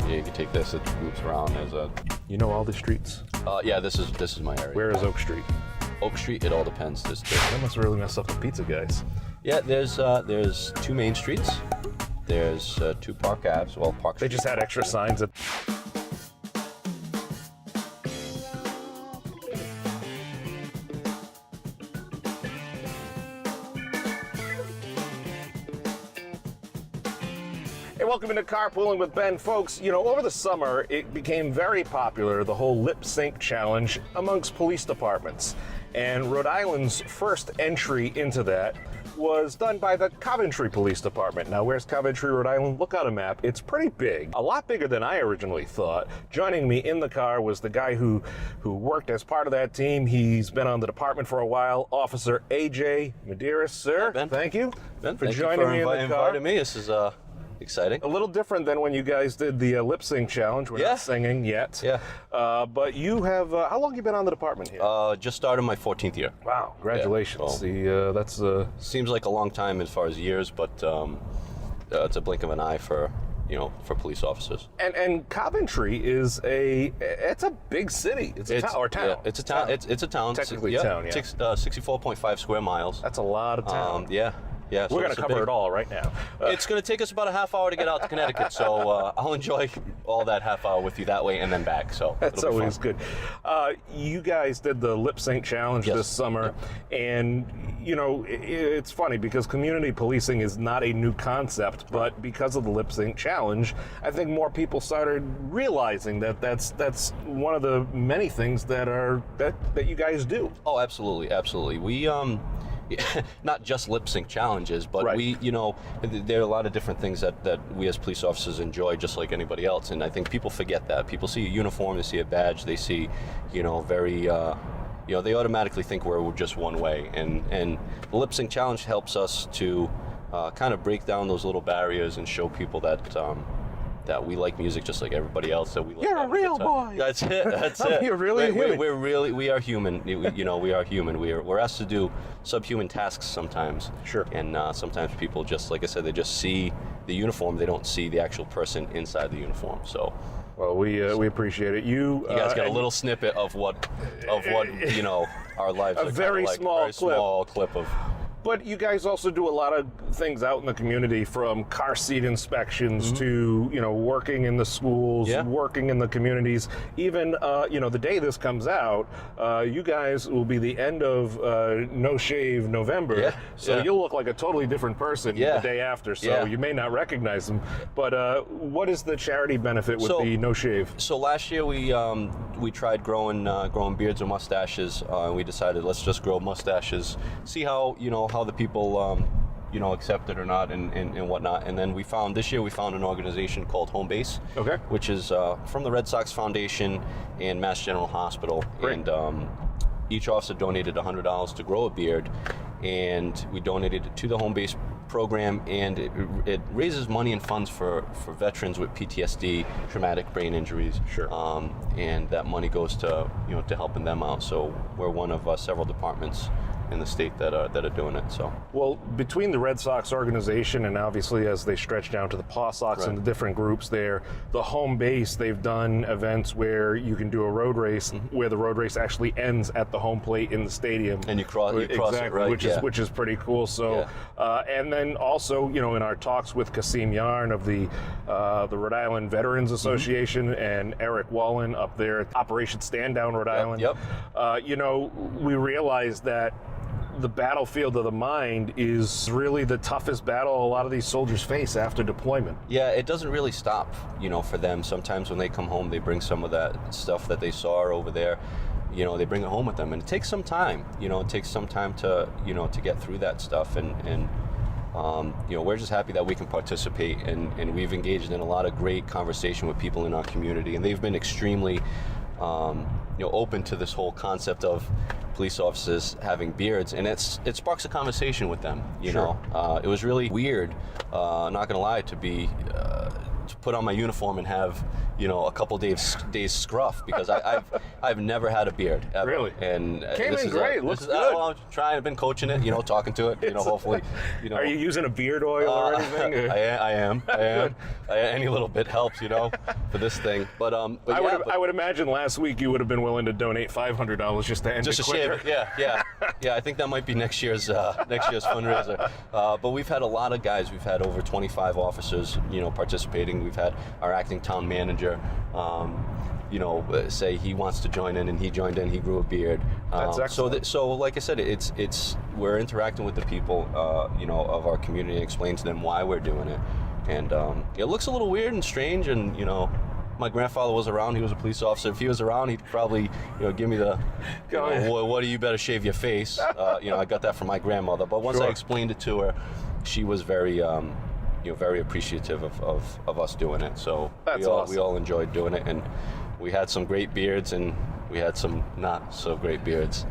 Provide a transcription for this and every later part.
Yeah, you can take this. It loops around. There's a. You know all the streets? Yeah, this is my area. Where is Oak Street? Oak Street. It all depends. That must really mess up the pizza guys. Yeah, there's 2 main streets. There's 2 Park Aves. Well, Park. They just had extra signs at. Hey, welcome into Carpooling with Ben. Folks, you know, over the summer, it became very popular, the whole lip sync challenge amongst police departments. And Rhode Island's first entry into that was done by the Coventry Police Department. Now, where's Coventry, Rhode Island? Look on a map. It's pretty big, a lot bigger than I originally thought. Joining me in the car was the guy who worked as part of that team. He's been on the department for a while, Officer AJ Medeiros. Sir, Ben. Thank you Ben, for thank joining you for me in the car. inviting me. This is exciting. A little different than when you guys did the lip sync challenge. We're not singing yet. Yeah. But you have, how long have you been on the department here? Just started my 14th year. Wow, congratulations. Yeah, that's seems like a long time as far as years, but it's a blink of an eye for police officers. And Coventry is it's a big city. It's a town. Yeah, it's a town. It's a town. Technically a town, yeah. 64.5 square miles. That's a lot of town. Yeah. Yeah, we're going to cover it all right now. It's going to take us about a half hour to get out to Connecticut, so I'll enjoy all that half hour with you that way and then back. So that's always good. You guys did the lip sync challenge this summer, and you know it's funny because community policing is not a new concept, but because of the lip sync challenge, I think more people started realizing that that's one of the many things that you guys do. Oh, absolutely, absolutely. We not just lip sync challenges, but we, there are a lot of different things that we as police officers enjoy just like anybody else. And I think people forget that. People see a uniform, they see a badge, they see, they automatically think we're just one way. And the lip sync challenge helps us to kind of break down those little barriers and show people that we like music just like everybody else. That we like. You're a real boy. That's it. That's it. You're really human. We are human. We are human. We're asked to do subhuman tasks sometimes. Sure. And sometimes people just, like I said, they just see the uniform. They don't see the actual person inside the uniform. So. Well, we appreciate it. You guys got a little snippet of what our lives are. A very small clip of. But you guys also do a lot of things out in the community, from car seat inspections to, working in the schools, working in the communities. Even, the day this comes out, you guys will be the end of No Shave November. Yeah. So you'll look like a totally different person the day after. So you may not recognize them. But what is the charity benefit with the No Shave? So last year we tried growing beards and mustaches. We decided let's just grow mustaches, see how the people accept it or not and whatnot. And then this year we found an organization called Home Base, which is from the Red Sox Foundation and Mass General Hospital. Great. And each officer donated $100 to grow a beard, and we donated it to the Home Base program, and it raises money and funds for veterans with PTSD, traumatic brain injuries. Sure. And that money goes to to helping them out. So we're one of several departments in the state that are doing it. So well, between the Red Sox organization and obviously as they stretch down to the Paw Sox and the different groups there, the Home Base, they've done events where you can do a road race where the road race actually ends at the home plate in the stadium, and you cross it, right? Which is pretty cool. So and then also in our talks with Kasim Yarn of the Rhode Island Veterans Association and Eric Wallen up there at Operation Stand Down Rhode Island, we realized that the battlefield of the mind is really the toughest battle a lot of these soldiers face after deployment. Yeah, it doesn't really stop, for them. Sometimes when they come home, they bring some of that stuff that they saw over there, they bring it home with them. And it takes some time, it takes some time to, to get through that stuff. And we're just happy that we can participate. And we've engaged in a lot of great conversation with people in our community. And they've been extremely open to this whole concept of police officers having beards, and it sparks a conversation with them. It was really weird, not gonna lie, to put on my uniform and have a couple days scruff because I've never had a beard ever. Really? And Came this in is great. Looks good. Well, I'm trying. I've been coaching it. Talking to it. Hopefully. Are you using a beard oil or anything? I am. Any little bit helps. For this thing. But I would imagine last week you would have been willing to donate $500 just to end it quicker. Shave it. Yeah. I think that might be next year's fundraiser. But we've had a lot of guys. We've had over 25 officers, participating. We've had our acting town manager, say he wants to join in, and he joined in. He grew a beard. That's excellent. So like I said, we're interacting with the people, of our community and explain to them why we're doing it. And it looks a little weird and strange, and my grandfather was around. He was a police officer. If he was around, he'd probably, give me the, what do you better shave your face? I got that from my grandmother. But once I explained it to her, she was very, very appreciative of us doing it. So we all enjoyed doing it, and we had some great beards, and we had some not so great beards.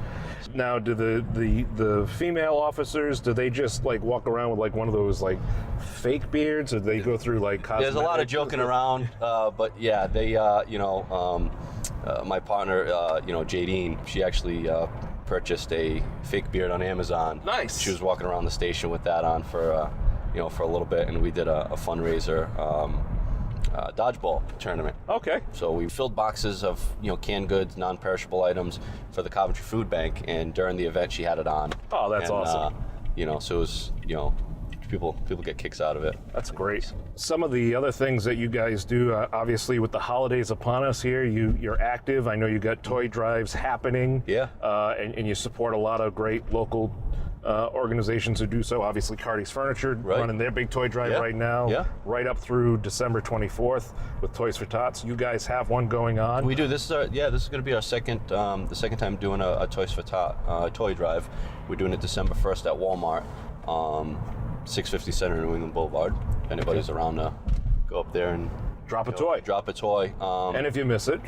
Now, do the female officers, do they just walk around with one of those fake beards, or do they go through cosmetic? There's a lot of joking around, but yeah, they my partner, Jadine, she actually purchased a fake beard on Amazon. Nice. She was walking around the station with that on for for a little bit, and we did a fundraiser. Dodgeball tournament. Okay. So we filled boxes of canned goods, non-perishable items for the Coventry Food Bank, and during the event she had it on. Oh, that's awesome. So it was people get kicks out of it. That's great. Some of the other things that you guys do, obviously with the holidays upon us here, you're active. I know you got toy drives happening. Yeah. And you support a lot of great local organizations who do so. Obviously, Cardi's Furniture running their big toy drive right now, right up through December 24th with Toys for Tots. You guys have one going on. We do. This is going to be our the second time doing a Toys for Tot toy drive. We're doing it December 1st at Walmart, 650 Center New England Boulevard. If anybody's around, go up there and drop a toy. Drop a toy. And if you miss it,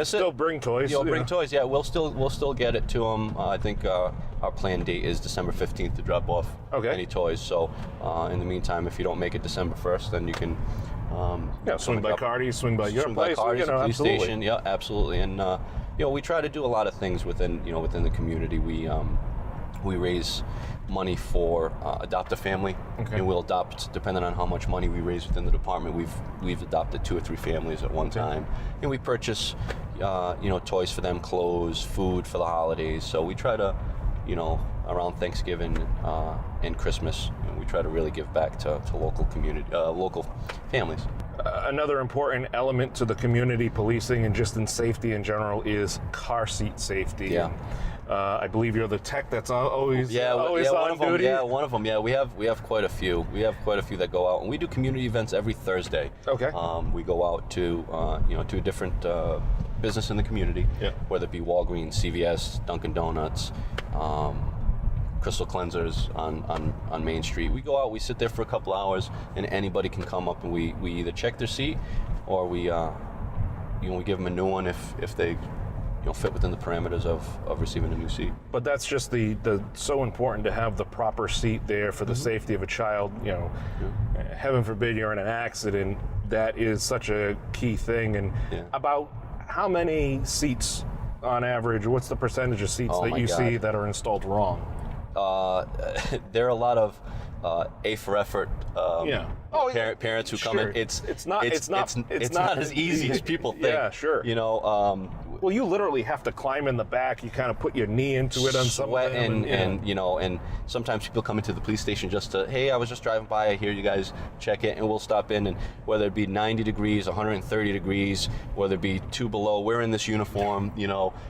still bring toys. Bring toys. Yeah, we'll still get it to them. I think our planned date is December 15th to drop off any toys. So in the meantime, if you don't make it December 1st, then you can swing by Cardi, swing by your place. Cardi's, police absolutely. Station. Yeah, absolutely. And we try to do a lot of things within the community. We raise money for adopt a family, and we'll adopt, depending on how much money we raise within the department. We've adopted 2 or 3 families at one time, and we purchase toys for them, clothes, food for the holidays. So we try to around Thanksgiving and Christmas, we try to really give back to local community, local families. Another important element to the community policing and just in safety in general is car seat safety. Yeah. I believe you're the tech that's always on duty. One of them. Yeah, we have quite a few. We have quite a few that go out, and we do community events every Thursday. Okay. We go out to to a different business in the community, whether it be Walgreens, CVS, Dunkin' Donuts, Crystal Cleansers on Main Street. We go out, we sit there for a couple hours, and anybody can come up, and we either check their seat, or we give them a new one if they fit within the parameters of receiving a new seat. But that's just the so important to have the proper seat there for the safety of a child. Heaven forbid you're in an accident. That is such a key thing. And about how many seats on average, what's the percentage of seats that you see that are installed wrong? There are a lot of A for effort parents who come in. It's not as easy as people think. Yeah, sure. Well, you literally have to climb in the back. You kind of put your knee into it on some of them. And sometimes people come into the police station just to, hey, I was just driving by, I hear you guys check it, and we'll stop in, and whether it be 90 degrees, 130 degrees, whether it be 2 below, we're in this uniform,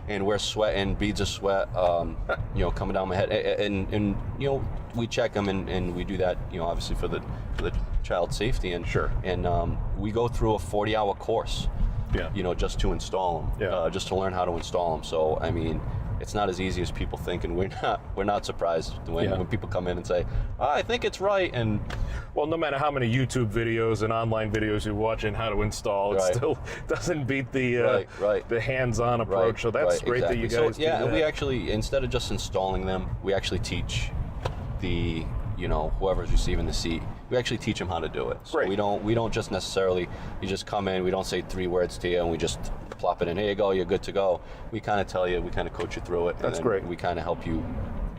and we're sweating, beads of sweat, coming down my head, and we check them, and we do that, obviously for the child's safety, and we go through a 40-hour course. Just to install them, just to learn how to install them. So, I mean, it's not as easy as people think, and we're not surprised when people come in and say, I think it's right. And well, no matter how many YouTube videos and online videos you watch on how to install, it still doesn't beat the hands-on approach. So that's great that you guys do that. And we actually, instead of just installing them, we actually teach the whoever's receiving the seat we actually teach them how to do it. So Great. we don't just necessarily, you just come in, we don't say 3 words to you and we just plop it in, here you go, you're good to go. We kind of tell you, we kind of coach you through it. That's and then great. We kind of help you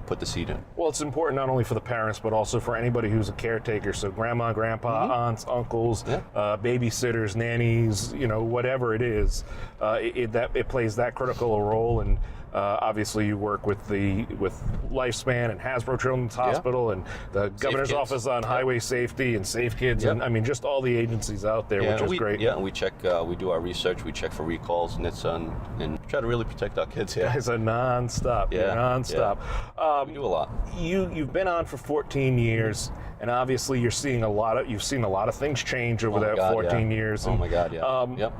put the seed in. Well, it's important not only for the parents, but also for anybody who's a caretaker. So grandma, grandpa, aunts, uncles, babysitters, nannies, whatever it is, it plays that critical a role. And obviously, you work with Lifespan and Hasbro Children's Hospital and the governor's office on highway safety and Safe Kids, and I mean just all the agencies out there, which is great. Yeah, and we check, we do our research, we check for recalls, NHTSA, and try to really protect our kids here. Guys are nonstop. Yeah, nonstop. We do a lot. You've been on for 14 years, and obviously you've seen a lot of things change over that 14 years. Oh my God, yeah.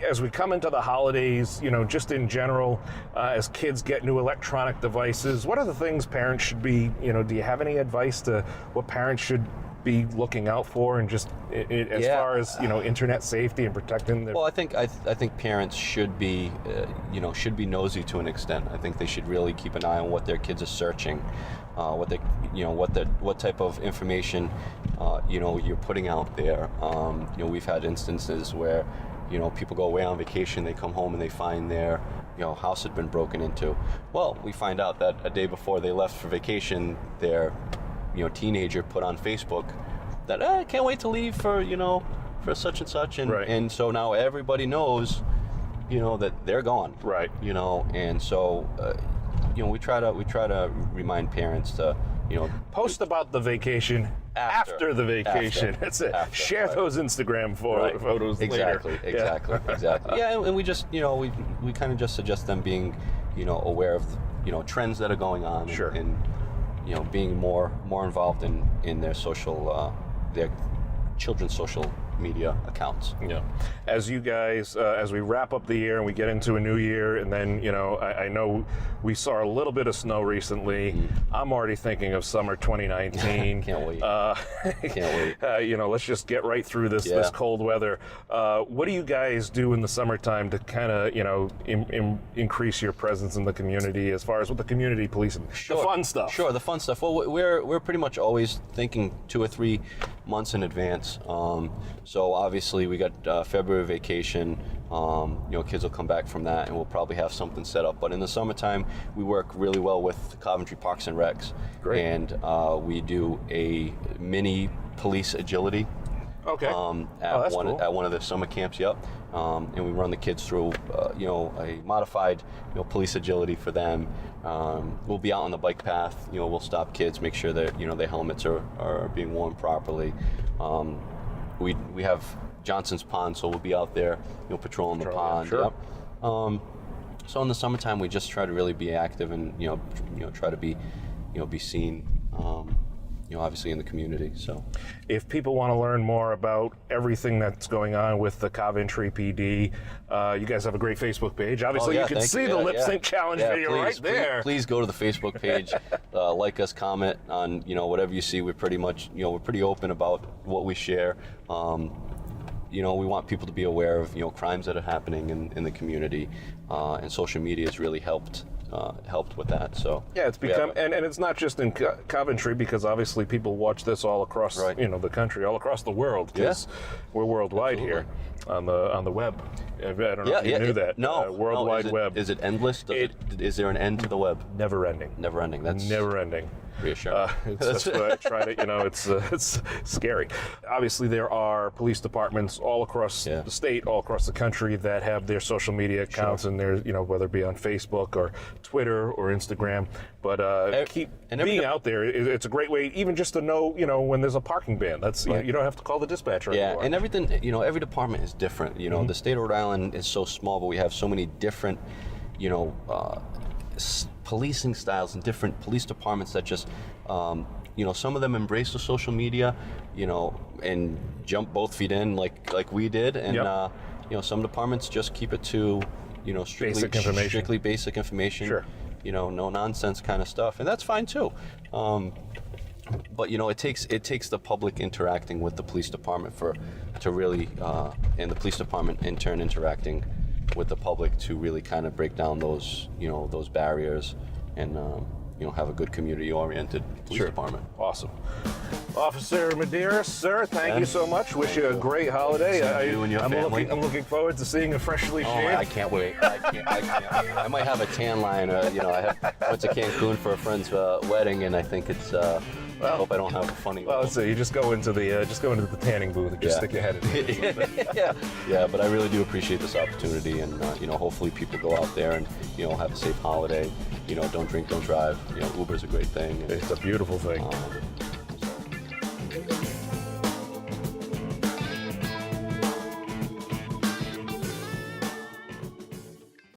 As we come into the holidays, just in general, as kids get new electronic devices, what are the things parents should be, do you have any advice to what parents should be looking out for, and just as far as internet safety and protecting their... Well, I think parents should be nosy to an extent. I think they should really keep an eye on what their kids are searching, what type of information you're putting out there. We've had instances where people go away on vacation, they come home and they find their house had been broken into. Well, we find out that a day before they left for vacation, their teenager put on Facebook that I can't wait to leave for such and such, and so now everybody knows that they're gone, right? And so we try to remind parents to post about the vacation after the vacation. That's it. Share those Instagram photos later. Exactly. Yeah, and we just we kind of just suggest them being aware of trends that are going on, sure, and being more involved in their social their children's social media accounts. Yeah. As you guys, as we wrap up the year and we get into a new year, and then, I know we saw a little bit of snow recently. Mm-hmm. I'm already thinking of summer 2019. Can't wait. Can't wait. Let's just get right through this cold weather. What do you guys do in the summertime to kind of, increase your presence in the community as far as with the community policing? Sure. The fun stuff. Sure, the fun stuff. Well, we're pretty much always thinking 2 or 3 months in advance. So obviously we got February vacation. Kids will come back from that, and we'll probably have something set up. But in the summertime, we work really well with Coventry Parks and Recs. Great. And we do a mini police agility. Okay. At one of the summer camps. Yep. And we run the kids through, a modified, police agility for them. We'll be out on the bike path. We'll stop kids, make sure that their helmets are being worn properly. We have Johnson's Pond, so we'll be out there, patrolling the pond. Sure. Yep. So in the summertime, we just try to really be active and try to be seen. Obviously in the community. So if people want to learn more about everything that's going on with the Coventry PD, you guys have a great Facebook page. Obviously, you can see the lip sync challenge video right there. Please go to the Facebook page, like us, comment on whatever you see. We're pretty much we're pretty open about what we share. We want people to be aware of crimes that are happening in the community, and social media has really helped with that. So yeah, it's become and it's not just in Coventry, because obviously people watch this all across the country, all across the world, because we're worldwide here on the web. I don't know if you knew that. No, World Wide Web. Is it endless? Is there an end to the web? Never ending. Never ending. That's never ending. Reassuring. That's what I try to, it's scary. Obviously, there are police departments all across the state, all across the country, that have their social media accounts, and there's, whether it be on Facebook or Twitter or Instagram. But keep being out there. It's a great way, even just to know, when there's a parking ban. That's you don't have to call the dispatcher anymore. Yeah, and everything, every department is different. The state of Rhode Island is so small, but we have so many different, policing styles and different police departments that just, some of them embrace the social media, and jump both feet in like we did, and some departments just keep it to, strictly basic information. Sure. No nonsense kind of stuff, and that's fine too. But it takes the public interacting with the police department to really, and the police department in turn interacting with the public to really kind of break down those those barriers, and have a good community-oriented police department. Awesome. Officer Medeiros, sir, thank you so much. Wish you a great holiday. You and your family. I'm looking forward to seeing a freshly shaved. I can't wait. I can't. I might have a tan line. I went to Cancun for a friend's wedding, and I think it's. I hope I don't have a funny. Well, let's see. You just go into the tanning booth and just stick your head in it. Yeah. But I really do appreciate this opportunity, and hopefully people go out there and have a safe holiday. Don't drink, don't drive. Uber's a great thing. It's a beautiful thing. So.